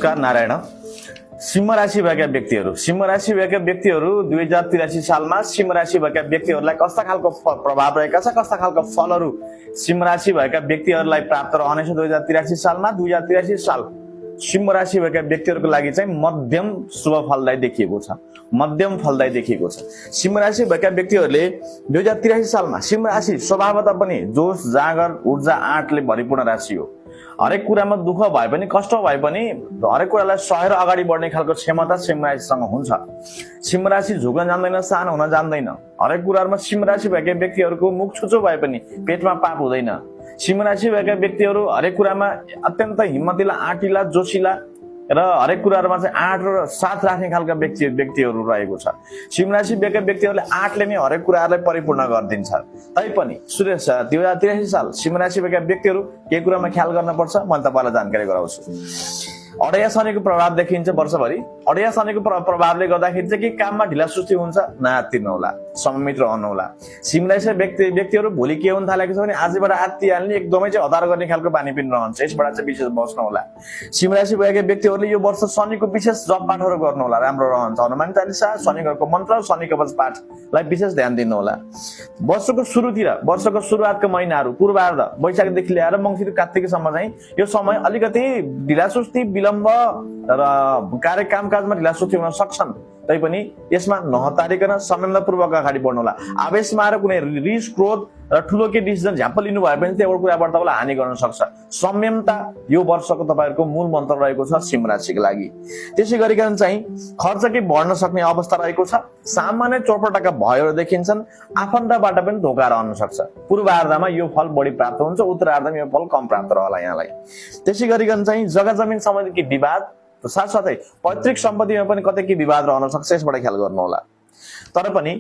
नमस्कार नारायण। सिंह राशि भएका व्यक्तिहरू 2083 सालमा सिंह राशि भएका व्यक्तिहरूलाई कस्ता खालको प्रभाव रहेका छ, कस्ता खालको फलहरू सिंह राशि भएका व्यक्तिहरूलाई प्राप्त रहनेछ 2083 सालमा। 2083 साल सिंह राशि भएका व्यक्तिहरूको लागि चाहिँ मध्यम शुभ फलदायी देखिएको छ, मध्यम फलदायी देखिएको छ। सिंह राशि भएका व्यक्तिहरूले 2083 सालमा सिंह राशि स्वभावतः पनि जोश, जागर, ऊर्जा, आँटले भरिपूर्ण राशि हो। हरेक कुरामा दुःख भए पनि, कष्ट भए पनि हरेक कुरालाई सहेर अगाडि बढ्ने खालको क्षमता सिंह राशिसँग हुन्छ। सिंह राशि झुक्न जान्दैन, सानो हुन जान्दैन। हरेक कुरामा सिंह राशि भएका व्यक्तिहरूको मुख छुचो भए पनि पेटमा पाप हुँदैन। सिंह राशि भएका व्यक्तिहरू हरेक कुरामा अत्यन्त हिम्मतिला, आँटिला, जोसिला र हरेक कुराहरूमा चाहिँ आँट र साथ राख्ने खालका व्यक्तिहरू रहेको छ। सिंह राशि भएका व्यक्तिहरूले आँटले नै हरेक कुराहरूलाई परिपूर्ण गरिदिन्छ। तैपनि 2083 साल सिंह राशि भएका व्यक्तिहरू के कुरामा ख्याल गर्न पर्छ मैले तपाईँलाई जानकारी गराउँछु। अडैया शनिको प्रभाव देखिन्छ वर्षभरि। अडैया शनिको प्रभावले गर्दाखेरि चाहिँ के काममा ढिला सुस्ती हुन्छ, नआत्तिनु होला, सममित रहनु होला। सिंह राशि व्यक्तिहरू भोलि के हुन थालेको छ भने आजबाट आत्तिहाल्ने, एकदमै चाहिँ हतार गर्ने खालको बानी पनि रहन्छ। यसबाट चाहिँ विशेष बस्नु होला। सिंह राशि भएका व्यक्तिहरूले यो वर्ष शनिको विशेष जप पाठहरू गर्नु होला, राम्रो रहन्छ। हनुमान चालिसा, शनिको मन्त्र, शनि कवच पाठलाई विशेष ध्यान दिनु होला। वर्षको सुरुवातको महिनाहरू पूर्वार्ध वैशाखदेखि ल्याएर मङ्सिर कार्तिकसम्म चाहिँ यो समय अलिकति ढिला सुस्ती, विलम्ब र कामकाजमा ढिला सुस्ती हुन सक्छन्। तैपनि यसमा नहतारिकन संयमपूर्वक अगाडि बढ्नु होला। आवेशमा आएर कुनै रिस, क्रोध र ठुलो के डिसिजन झ्याप्प लिनु भयो भने त्यो कुराबाट तपाईँलाई हानि गर्न सक्छ। संयमता यो वर्षको तपाईँहरूको मूल मन्त्र रहेको छ सिंह राशिको लागि। त्यसै गरिकन चाहिँ खर्च के बढ्न सक्ने अवस्था रहेको छ। सामान्य चोटपटकका भयहरू देखिन्छन्। आफन्तबाट पनि धोका रहन सक्छ। पूर्वार्धमा यो फल बढी प्राप्त हुन्छ, उत्तरार्धमा यो फल कम प्राप्त रहला यहाँलाई। त्यसै गरिकन चाहिँ जग्गा जमिन सम्बन्धी विवाद, साथसाथै पैतृक सम्पत्तिमा पनि कतै के विवाद रहन सक्छ, यसबाट ख्याल गर्नु होला। तर पनि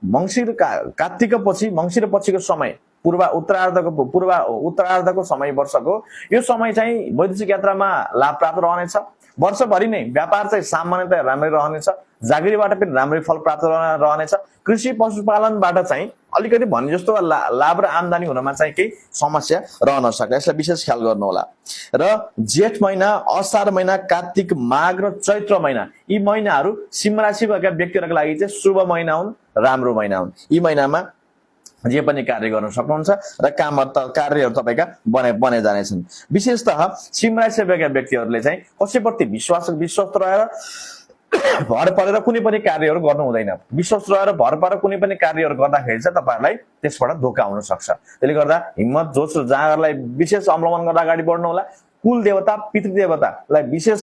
मङ्सिर कार्तिक पछि, मङ्सिर पछिको समय उत्तरार्धको समय वर्षको यो समय चाहिँ वैदेशिक यात्रामा लाभ प्राप्त रहनेछ। वर्षभरि नै व्यापार चाहिँ सामान्यतया राम्रै रहनेछ। जागिरीबाट पनि राम्रै फल प्राप्त रहनेछ। कृषि पशुपालनबाट चाहिँ अलिकति भने जस्तो लाभ र आम्दानी हुनमा चाहिँ केही समस्या रहन सक्छ। यसलाई विशेष ख्याल गर्नु होला। र जेठ महिना, असार महिना, कार्तिक, माघ र चैत्र महिना, यी महिनाहरू सिंह राशि भएका व्यक्तिहरूको लागि चाहिँ शुभ महिना हुन्, राम्रो महिना हुन्। यी महिनामा जे पनि कार्य गर्न सक्नुहुन्छ र कार्यहरू तपाईँका बने जानेछन्। विशेषतः सिंह राशि भएका व्यक्तिहरूले चाहिँ कसैप्रति विश्वस्त रहेर भर परेर कुनै पनि कार्यहरू गर्नु हुँदैन। विश्वास रहेर भर परेर कुनै पनि कार्यहरू गर्दाखेरि चाहिँ तपाईँहरूलाई त्यसबाट धोका हुन सक्छ। त्यसले गर्दा हिम्मत, जोश र जाँगरलाई विशेष अवलम्बन गरेर अगाडि बढ्नु होला। कुल देवता, पितृदेवतालाई विशेष